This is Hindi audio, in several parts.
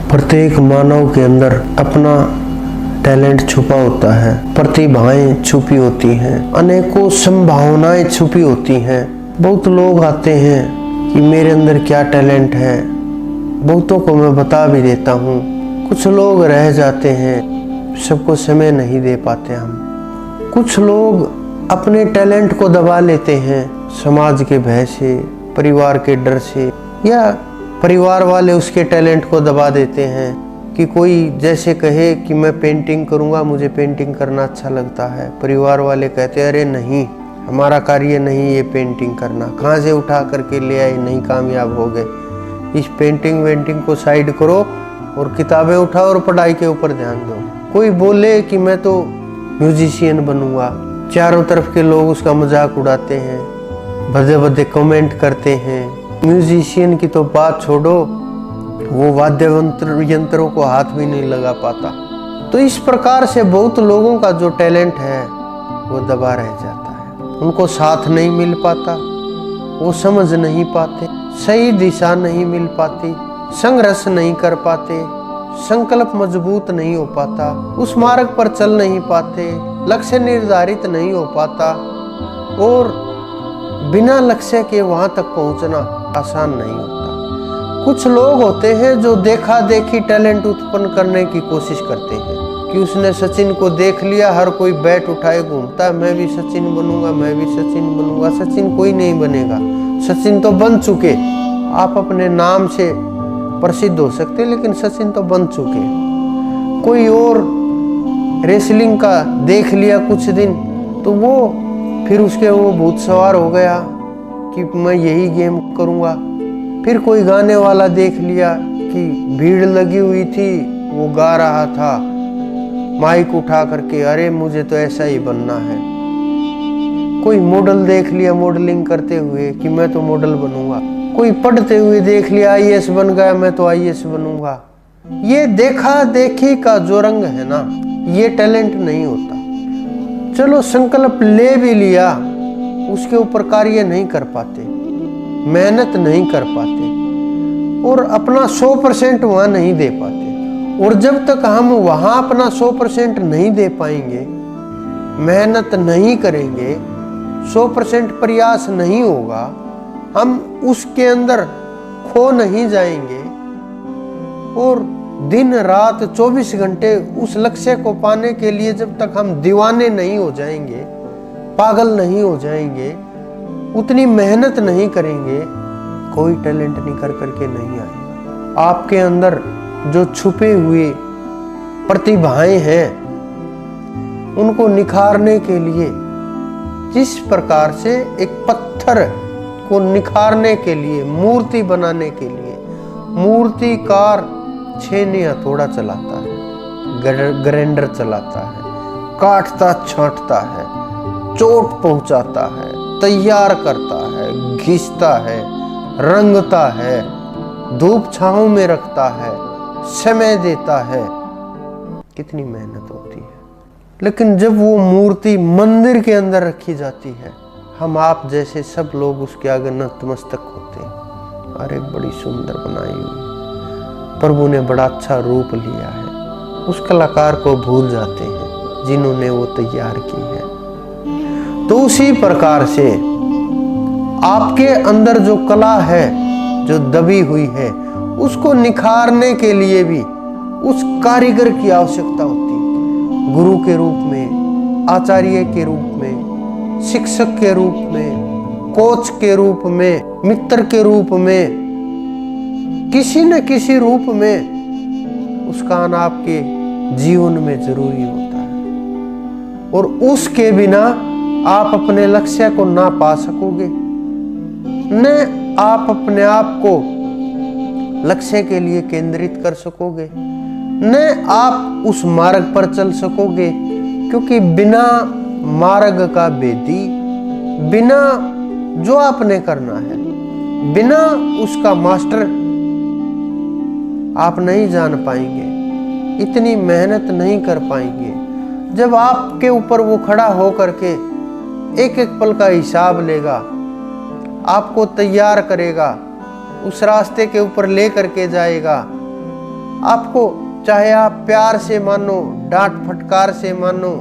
प्रत्येक मानव के अंदर अपना टैलेंट छुपा होता है, प्रतिभाएं छुपी होती हैं, अनेकों संभावनाएं छुपी होती हैं। बहुत लोग आते हैं कि मेरे अंदर क्या टैलेंट है, बहुतों को मैं बता भी देता हूँ। कुछ लोग रह जाते हैं, सबको समय नहीं दे पाते हम। कुछ लोग अपने टैलेंट को दबा लेते हैं समाज के भय से, परिवार के डर से, या परिवार वाले उसके टैलेंट को दबा देते हैं कि कोई जैसे कहे कि मैं पेंटिंग करूंगा, मुझे पेंटिंग करना अच्छा लगता है, परिवार वाले कहते हैं अरे नहीं, हमारा कार्य नहीं ये पेंटिंग करना, कहाँ से उठा करके ले आए, नहीं कामयाब हो गए, इस पेंटिंग वेंटिंग को साइड करो और किताबें उठाओ और पढ़ाई के ऊपर ध्यान दो। कोई बोले कि मैं तो म्यूजिशियन बनूंगा, चारों तरफ के लोग उसका मजाक उड़ाते हैं, भद्दे भद्दे कमेंट करते हैं। म्यूजिशियन की तो बात छोड़ो, वो वाद्य यंत्रों को हाथ भी नहीं लगा पाता। तो इस प्रकार से बहुत लोगों का जो टैलेंट है वो दबा रह जाता है, उनको साथ नहीं मिल पाता, वो समझ नहीं पाते, सही दिशा नहीं मिल पाती, संघर्ष नहीं कर पाते, संकल्प मजबूत नहीं हो पाता, उस मार्ग पर चल नहीं पाते, लक्ष्य निर्धारित नहीं हो पाता, और बिना लक्ष्य के वहां तक पहुंचना आसान नहीं होता। कुछ लोग होते हैं जो देखा देखी टैलेंट उत्पन्न करने की कोशिश करते हैं कि उसने सचिन को देख लिया, हर कोई बैट उठाए घूमता है, मैं भी सचिन बनूंगा, मैं भी सचिन बनूंगा। सचिन कोई नहीं बनेगा, सचिन तो बन चुके। आप अपने नाम से प्रसिद्ध हो सकते, लेकिन सचिन तो बन चुके। कोई और रेसलिंग का देख लिया कुछ दिन, तो वो फिर उसके वो भूत सवार हो गया कि मैं यही गेम करूंगा। फिर कोई गाने वाला देख लिया कि भीड़ लगी हुई थी, वो गा रहा था माइक उठा करके, अरे मुझे तो ऐसा ही बनना है। कोई मॉडल देख लिया मॉडलिंग करते हुए कि मैं तो मॉडल बनूंगा। कोई पढ़ते हुए देख लिया आईएएस बन गया, मैं तो आईएएस बनूंगा। ये देखा देखी का जो रंग है ना, ये टैलेंट नहीं होता। चलो संकल्प ले भी लिया, उसके ऊपर कार्य नहीं कर पाते, मेहनत नहीं कर पाते, और अपना 100% वहां नहीं दे पाते। और जब तक हम वहां अपना 100% नहीं दे पाएंगे, मेहनत नहीं करेंगे, 100% प्रयास नहीं होगा, हम उसके अंदर खो नहीं जाएंगे और दिन रात 24 घंटे उस लक्ष्य को पाने के लिए जब तक हम दीवाने नहीं हो जाएंगे, पागल नहीं हो जाएंगे, उतनी मेहनत नहीं करेंगे, कोई टैलेंट निखर करके नहीं आएगा। आपके अंदर जो छुपे हुए प्रतिभाएं हैं, उनको निखारने के लिए, जिस प्रकार से एक पत्थर को निखारने के लिए, मूर्ति बनाने के लिए मूर्तिकार छेनी हथौड़ा चलाता है, ग्राइंडर चलाता है, काटता छांटता है, चोट पहुंचाता है, तैयार करता है, घिसता है, रंगता है, धूप छांव में रखता है, समय देता है, कितनी मेहनत होती है। लेकिन जब वो मूर्ति मंदिर के अंदर रखी जाती है, हम आप जैसे सब लोग उसके आगे नतमस्तक होते हैं, अरे बड़ी सुंदर बनाई हुई, प्रभु ने बड़ा अच्छा रूप लिया है। उस कलाकार को भूल जाते हैं जिन्होंने वो तैयार की है। तो उसी प्रकार से आपके अंदर जो कला है, जो दबी हुई है, उसको निखारने के लिए भी उस कारीगर की आवश्यकता होती है। गुरु के रूप में, आचार्य के रूप में, शिक्षक के रूप में, कोच के रूप में, मित्र के रूप में, किसी न किसी रूप में उसका आना आपके जीवन में जरूरी होता है। और उसके बिना आप अपने लक्ष्य को ना पा सकोगे, न आप अपने आप को लक्ष्य के लिए केंद्रित कर सकोगे, न आप उस मार्ग पर चल सकोगे। क्योंकि बिना मार्ग का भेदी, बिना जो आपने करना है, बिना उसका मास्टर आप नहीं जान पाएंगे, इतनी मेहनत नहीं कर पाएंगे। जब आपके ऊपर वो खड़ा हो करके एक एक पल का हिसाब लेगा, आपको तैयार करेगा, उस रास्ते के ऊपर ले करके जाएगा, आपको चाहे आप प्यार से मानो, डांट फटकार से मानो,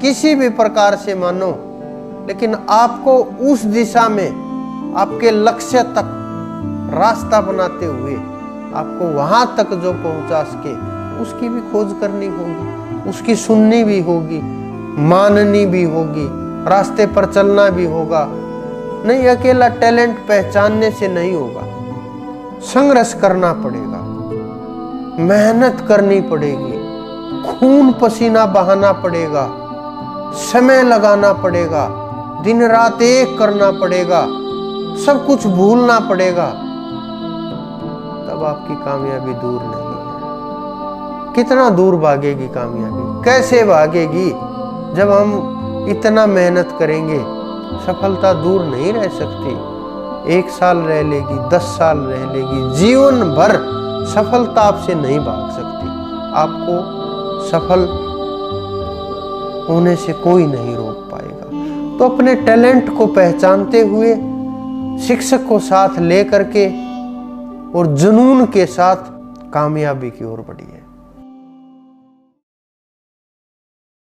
किसी भी प्रकार से मानो, लेकिन आपको उस दिशा में आपके लक्ष्य तक रास्ता बनाते हुए आपको वहां तक जो पहुंचा सके उसकी भी खोज करनी होगी, उसकी सुननी भी होगी, माननी भी होगी, रास्ते पर चलना भी होगा। नहीं, अकेला टैलेंट पहचानने से नहीं होगा, संघर्ष करना पड़ेगा, मेहनत करनी पड़ेगी, खून पसीना बहाना पड़ेगा, समय लगाना पड़ेगा, दिन रात एक करना पड़ेगा, सब कुछ भूलना पड़ेगा, तब आपकी कामयाबी दूर नहीं है। कितना दूर भागेगी कामयाबी, कैसे भागेगी? जब हम इतना मेहनत करेंगे, सफलता दूर नहीं रह सकती। 1 साल रह लेगी, 10 साल रह लेगी, जीवन भर सफलता आपसे नहीं भाग सकती। आपको सफल होने से कोई नहीं रोक पाएगा। तो अपने टैलेंट को पहचानते हुए शिक्षक को साथ ले करके और जुनून के साथ कामयाबी की ओर बढ़िए।